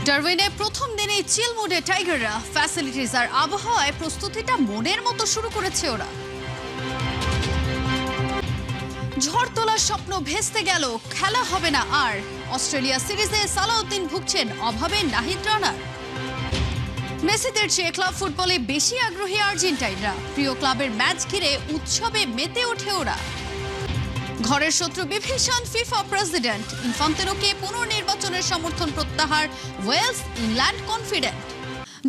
ডারউইনে প্রথম দিনেই চিল মুডে টাইগাররা। ফ্যাসিলিটিস আর আবহাওয়ায় প্রস্তুতিটা মনের মতো শুরু করেছে ওরা। ঝড় তোলার স্বপ্ন ভেস্তে গেল, খেলা হবে না আর। অস্ট্রেলিয়া সিরিজে সালাউদ্দিন ভুগছেন অভাবে নাহিদ রানার। মেসিদের চেয়ে ক্লাব ফুটবলে বেশি আগ্রহী আর্জেন্টাইনরা। প্রিয় ক্লাবের ম্যাচ ঘিরে উৎসবে মেতে ওঠে ওরা। ঘরের শত্রু বিভীষণ ফিফা প্রেসিডেন্ট ইনফান্তেরোকে পুনর্নির্বাচনের সমর্থন প্রত্যাহার। Wales England confident.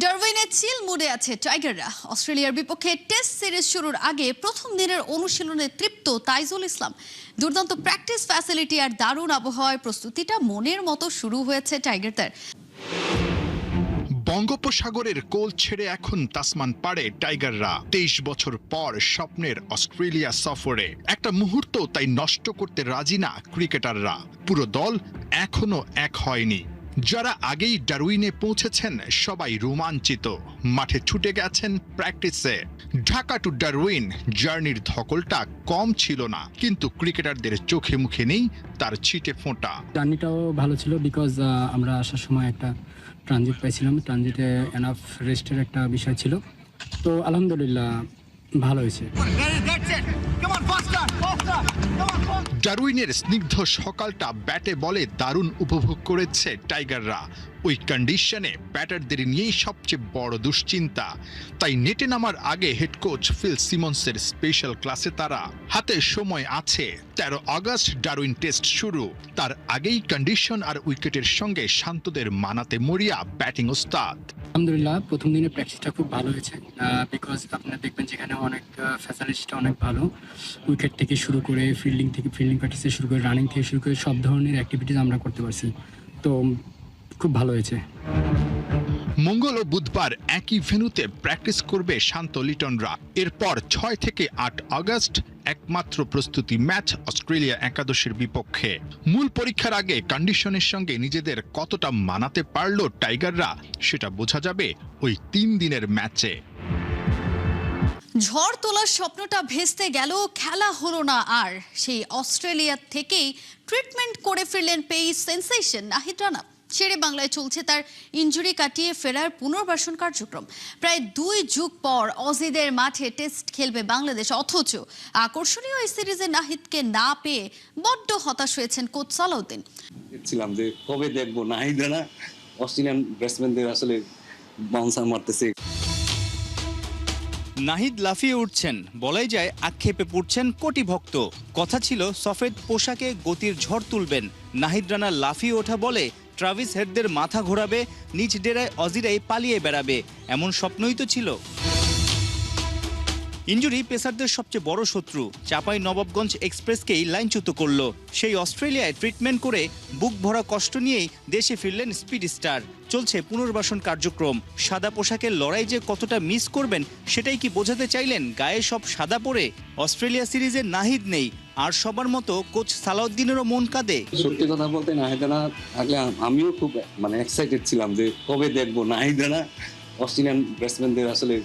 ডারউইনে চিল মুডে আছে টাইগাররা। অস্ট্রেলিয়ার বিপক্ষে টেস্ট সিরিজ শুরুর আগে প্রথম দিনের অনুশীলনে তৃপ্ত তাইজুল ইসলাম। দুর্দান্ত প্র্যাকটিস ফ্যাসিলিটি আর দারুণ আবহাওয়ায় প্রস্তুতিটা মনের মতো শুরু হয়েছে টাইগারদের। বঙ্গোপসাগরের কোল ছেড়ে এখন তাসমান পাড়ে টাইগাররা। 23 বছর পর স্বপ্নের অস্ট্রেলিয়া সফরে একটা মুহূর্ত তাই নষ্ট করতে রাজি না ক্রিকেটাররা। পুরো দল এখনো এক হয়নি। যারা আগেই ডারউইনে পৌঁছেছেন সবাই রোমাঞ্চিত, মাঠে ছুটে গেছেন প্র্যাকটিসে। ঢাকা টু ডারউইন জার্নির ধকলটা কম ছিল না, কিন্তু ক্রিকেটারদের চোখে মুখে নেই তার ছিটে ফোঁটা। জার্নিটাও ভালো ছিল বিকজ আমরা আসার সময় একটা ট্রানজিট পাইছিলাম। ট্রানজিটে এনাফ রেস্টের একটা বিষয় ছিল, তো আলহামদুলিল্লাহ ভালো হয়েছে। ডারউইনের স্নিগ্ধ সকালটা ব্যাটে বলে দারুণ উপভোগ করেছে টাইগাররা। ওই কন্ডিশনে ব্যাটারদের নিয়েই সবচেয়ে বড় দুশ্চিন্তা। তাই নেটে নামার আগে হেড কোচ ফিল সিমন্সের স্পেশাল ক্লাসে তারা। হাতে সময় আছে, 13 আগস্ট ডারউইন টেস্ট শুরু। তার আগেই কন্ডিশন আর উইকেটের সঙ্গে শান্তদের মানাতে মরিয়া ব্যাটিং ওস্তাদ। আলহামদুলিল্লাহ প্রথম দিনের প্র্যাকটিসটা খুব ভালো হয়েছে বিকজ আপনারা দেখবেন যেখানে অনেক ফ্যাসিলিটিসটা অনেক ভালো। উইকেট থেকে শুরু করে ফিল্ডিং প্র্যাকটিস থেকে শুরু করে রানিং থেকে শুরু করে সব ধরনের অ্যাক্টিভিটিস আমরা করতে পারছি, তো খুব ভালো হয়েছে। মঙ্গল ও বুধবার একই ভেন্যুতে প্র্যাকটিস করবে শান্ত লিটনরা। এরপর 6 থেকে 8 আগস্ট একমাত্র প্রস্তুতি ম্যাচ অস্ট্রেলিয়া একাদশের বিপক্ষে। মূল পরীক্ষার আগে কন্ডিশনের সঙ্গে নিজেদের কতটা মানাতে পারল টাইগাররা সেটা বোঝা যাবে ওই 3 দিনের ম্যাচে। ঝড় তোলার স্বপ্নটা ভেস্তে গেল, খেলা হলো না আর। সেই অস্ট্রেলিয়া থেকেই ট্রিটমেন্ট করে ফিরলেন পেস সেন্সেশন নাহিদ রানা। শেরে বাংলায় চলছে তার ইনজুরি কাটিয়ে ফেরার পুনর্বাসন কার্যক্রম। প্রায় 2 যুগ পর অজিদের মাঠে টেস্ট খেলবে বাংলাদেশ, অথচ আকর্ষণীয় এই সিরিজে নাহিদকে না পেয়ে বড্ড হতাশ হয়েছেন কোচ সালাউদ্দিন। দেখছিলাম যে কবে দেখবো নাহিদ রানা অস্ট্রেলিয়ান ব্যাটসম্যানদের আসলে বাউন্সার মারতেছে। নাহিদ লাফিয়ে উঠছেন, বলাই যায় আক্ষেপে পড়ছেন কোটি ভক্ত। কথা ছিল সফেদ পোশাকে গতির ঝড় তুলবেন। নাহিদ রানা লাফিয়ে ওঠা বলে ট্রাভিস হেডদের মাথা ঘোরাবে, নিজ ডেরায় অজিরাই পালিয়ে বেড়াবে, এমন স্বপ্নই তো ছিল। ইনজুরি পেসারদের সবচেয়ে বড় শত্রু। চাপাই নবাবগঞ্জ এক্সপ্রেসকেই লাইনচ্যুত করল। সেই অস্ট্রেলিয়ায় ট্রিটমেন্ট করে বুক ভরা কষ্ট নিয়েই দেশে ফিরলেন স্পিড স্টার। চলছে পুনর্বাসন কার্যক্রম। সাদা পোশাকের লড়াই যে কতটা মিস করবেন সেটাই কি বোঝাতে চাইলেন গায়ে সব সাদা পরে? অস্ট্রেলিয়া সিরিজে নাহিদ নেই, আর সবার মতো কোচ সালাউদ্দিনেরও মন কাঁদে। সত্যি কথা বলতে নাহিদ রানা থাকলে আমিও খুব এক্সাইটেড ছিলাম যে কবে দেখবো নাহিদ রানা অস্ট্রেলিয়ান ব্যাটসম্যানদের আসলে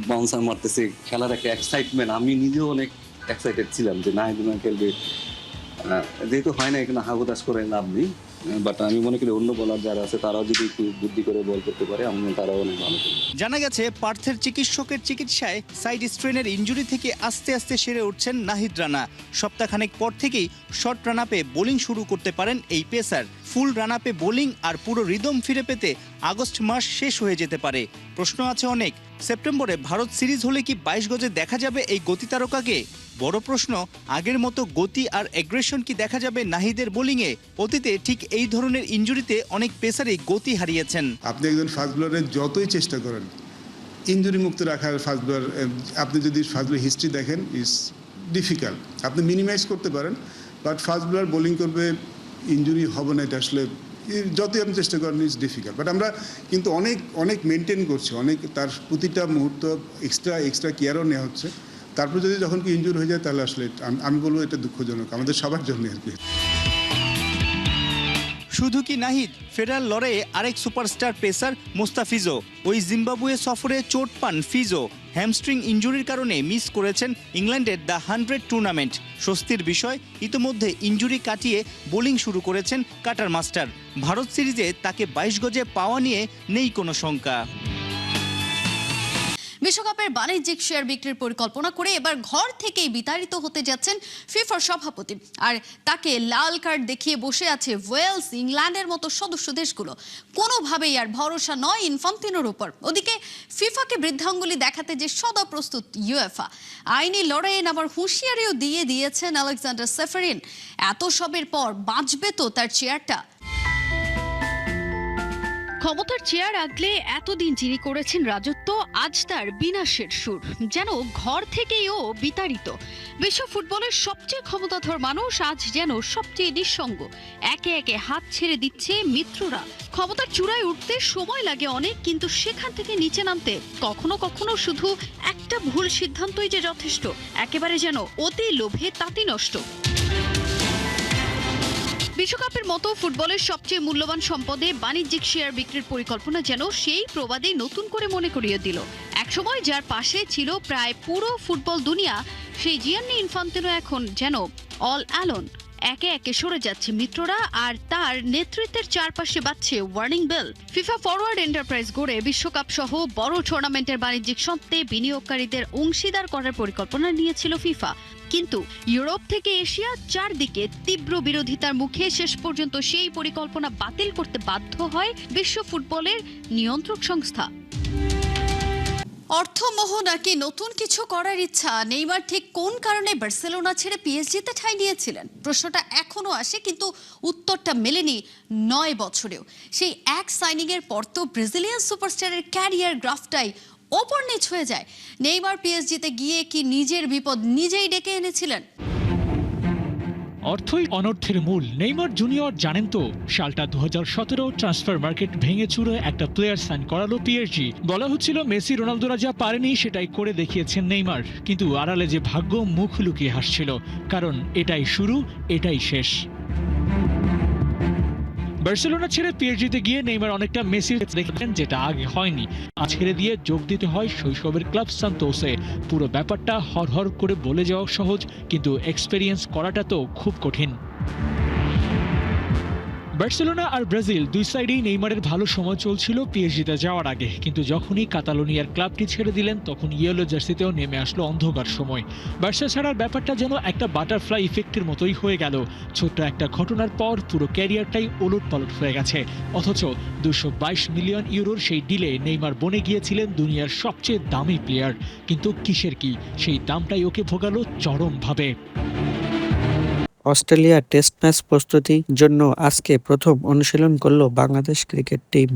বাউন্সার মারতেছে। খেলার একটা এক্সাইটমেন্ট, আমি নিজেও অনেক এক্সাইটেড ছিলাম যে নাহিদ রানা খেলবে। যেহেতু হয় না এখানে হাগুদাস করে লাভ নেই, বাট আমি মনে করি অন্য বলার যারা আছে তারাও যদি একটু বুদ্ধি করে বল করতে পারে আমি তারাও অনেক ভালো খেলবে। জানা গেছে পার্থের চিকিৎসকের চিকিৎসায় সাইড স্ট্রেনের ইনজুরি থেকে আস্তে আস্তে সেরে উঠছেন নাহিদ রানা। সপ্তাহখানেক পর থেকেই শর্ট রান আপে বোলিং শুরু করতে পারেন এই পেসার। ফুল রান আপে বোলিং আর পুরো রিদম ফিরে পেতে আগস্ট মাস শেষ হয়ে যেতে পারে। প্রশ্ন আছে অনেক, সেপ্টেম্বরে ভারত সিরিজ হলে কি 22 গজে দেখা যাবে এই গতি তারকাকে? বড় প্রশ্ন, আগের মতো গতি আর অ্যাগ্রেশন কি দেখা যাবে নাহিদের বোলিংয়ে? অতীতে ঠিক এই ধরনের ইনজুরিতে অনেক পেসারই গতি হারিয়েছেন। আপনি একজন ফাস্ট বোলারের যতই চেষ্টা করেন ইনজুরি মুক্ত রাখার, ফাস্ট বোলার আপনি যদি ফাস্ট বোলার হিস্ট্রি দেখেন ইজ ডিফিকাল্ট। আপনি মিনিমাইজ করতে পারেন, বাট ফাস্ট বোলার বোলিং করবে ইনজুরি হবে না, এটা আসলে যতই আপনি চেষ্টা করেন ইজ ডিফিকাল্ট। বাট আমরা কিন্তু অনেক মেনটেন করছি, অনেক তার প্রতিটা মুহূর্ত এক্সট্রা কেয়ারও নেওয়া হচ্ছে। তারপর যদি যখন কি ইনজুর হয়ে যায় তাহলে আসলে আমি বলবো এটা দুঃখজনক আমাদের সবার জন্য আর কি। শুধু কি নাহিদ, ফেরার লড়াইয়ে আরেক সুপারস্টার পেসার মুস্তাফিজও। ওই জিম্বাবুয়ে সফরে চোট পান ফিজো। হ্যামস্ট্রিং ইনজুরির কারণে মিস করেছেন ইংল্যান্ডের দ্য 100 টুর্নামেন্ট। স্বস্তির বিষয়, ইতোমধ্যে ইনজুরি কাটিয়ে বোলিং শুরু করেছেন কাটার মাস্টার। ভারত সিরিজে তাকে 22 গজে পাওয়া নিয়ে নেই কোনো শঙ্কা। বিশ্বকাপের বাণিজ্যিক শেয়ার বিক্রির পরিকল্পনা করে এবার ঘর থেকেই বিতাড়িত হতে যাচ্ছেন ফিফার সভাপতি। আর তাকে লাল কার্ড দেখিয়ে বসে আছে ওয়েলস, ইংল্যান্ডের মতো সদস্য দেশগুলো। কোনোভাবেই আর ভরসা নয় ইনফান্তিনোর উপর। ওদিকে ফিফাকে বৃদ্ধাঙ্গুলি দেখাতে যে সদা প্রস্তুত ইউএফা। আইনি লড়াইয়ে নামার হুঁশিয়ারিও দিয়ে দিয়েছেন আলেকজান্ডার সেফারিন। এত সবের পর বাঁচবে তো তার চেয়ারটা? ক্ষমতার চেয়ার আগলে এতদিন যিনি করেছেন রাজত্ব, আজ তার বিনাশের সুর। যেন ঘর থেকেইও বিতাড়িত। বিশ্ব ফুটবলের সবচেয়ে ক্ষমতাধর মানুষ আজ যেন সবচেয়ে নিঃসঙ্গ। একে একে হাত ছেড়ে দিচ্ছে মিত্ররা। ক্ষমতার চূড়ায় উঠতে সময় লাগে অনেক, কিন্তু সেখান থেকে নিচে নামতে কখনো কখনো শুধু একটা ভুল সিদ্ধান্তই যে যথেষ্ট। একেবারে যেন অতি লোভে তাঁতি নষ্ট। বিশ্বকাপের মতো ফুটবলের সবচেয়ে মূল্যবান সম্পদে বাণিজ্যিক শেয়ার বিক্রির পরিকল্পনা যেন সেই প্রবাদেই নতুন করে মনে করিয়ে দিল। একসময় যার পাশে ছিল প্রায় পুরো ফুটবল দুনিয়া, সেই জিয়ান্নি ইনফান্তিনো এখন যেন অল অ্যালোন। একে একে সরে যাচ্ছে মিত্ররা, আর তার নেতৃত্বের চারপাশে বাজছে warning bell. FIFA forward enterprise গড়ে বিশ্বকাপ সহ বড় টুর্নামেন্টের বাণিজ্যিক স্বত্বে বিনিয়োগকারীদের অংশীদার করার পরিকল্পনা নিয়েছিল ফিফা। কিন্তু ইউরোপ থেকে এশিয়া চারদিকে তীব্র বিরোধিতার মুখে শেষ পর্যন্ত সেই পরিকল্পনা বাতিল করতে বাধ্য হয় বিশ্ব ফুটবলের নিয়ন্ত্রক সংস্থা। অর্থমোহ নাকি নতুন কিছু করার ইচ্ছা? নেইমার ঠিক কোন কারণে বার্সেলোনা ছেড়ে পিএসজিতে ঠাঁই নিয়েছিলেন? প্রশ্নটা এখনো আসে, কিন্তু উত্তরটা মেলেনি 9 বছরেও। সেই এক সাইনিংয়ের পর তো ব্রাজিলিয়ান সুপারস্টারের ক্যারিয়ার গ্রাফটাই ওপর নিচ হয়ে যায়। নেইমার পিএসজিতে গিয়ে কি নিজের বিপদ নিজেই ডেকে এনেছিলেন? অর্থই অনর্থের মূল। নেইমার জুনিয়র জানেন তো, সালটা 2017 ট্রান্সফার মার্কেট ভেঙে চুরে একটা প্লেয়ার সাইন করালো পিএসজি। বলা হচ্ছিল মেসি রোনালদোরা যা পারেনি সেটাই করে দেখিয়েছেন নেইমার। কিন্তু আড়ালে যে ভাগ্য মুখ লুকিয়ে হাসছিল, কারণ এটাই শুরু, এটাই শেষ। বার্সেলোনা ছেড়ে পিএসজিতে গিয়ে নেইমার অনেকটা মেসি দেখলেন, যেটা আগে হয়নি। ছেড়ে দিয়ে যোগ দিতে হয় শৈশবের ক্লাব সান্তোসে। পুরো ব্যাপারটা হরহর করে বলে যাওয়া সহজ, কিন্তু এক্সপেরিয়েন্স করাটা তো খুব কঠিন। বার্সেলোনা আর ব্রাজিল দুই সাইডেই নেইমারের ভালো সময় চলছিল পিএসজিতে যাওয়ার আগে, কিন্তু যখনই কাতালোনিয়ার ক্লাবটি ছেড়ে দিলেন তখন ইয়েলো জার্সিতেও নেমে আসলো অন্ধকার সময়। বার্সা ছাড়ার ব্যাপারটা যেন একটা বাটারফ্লাই ইফেক্টের মতোই হয়ে গেল। ছোট্ট একটা ঘটনার পর পুরো ক্যারিয়ারটাই ওলটপালট হয়ে গেছে। অথচ 222 মিলিয়ন ইউরোর সেই ডিলে নেইমার বনে গিয়েছিলেন দুনিয়ার সবচেয়ে দামি প্লেয়ার। কিন্তু কিসের কি, সেই দামটাই ওকে ভোগালো চরমভাবে। অস্ট্রেলিয়ার টেস্ট ম্যাচ প্রস্তুতির জন্য আজকে প্রথম অনুশীলন করল বাংলাদেশ ক্রিকেট টিম।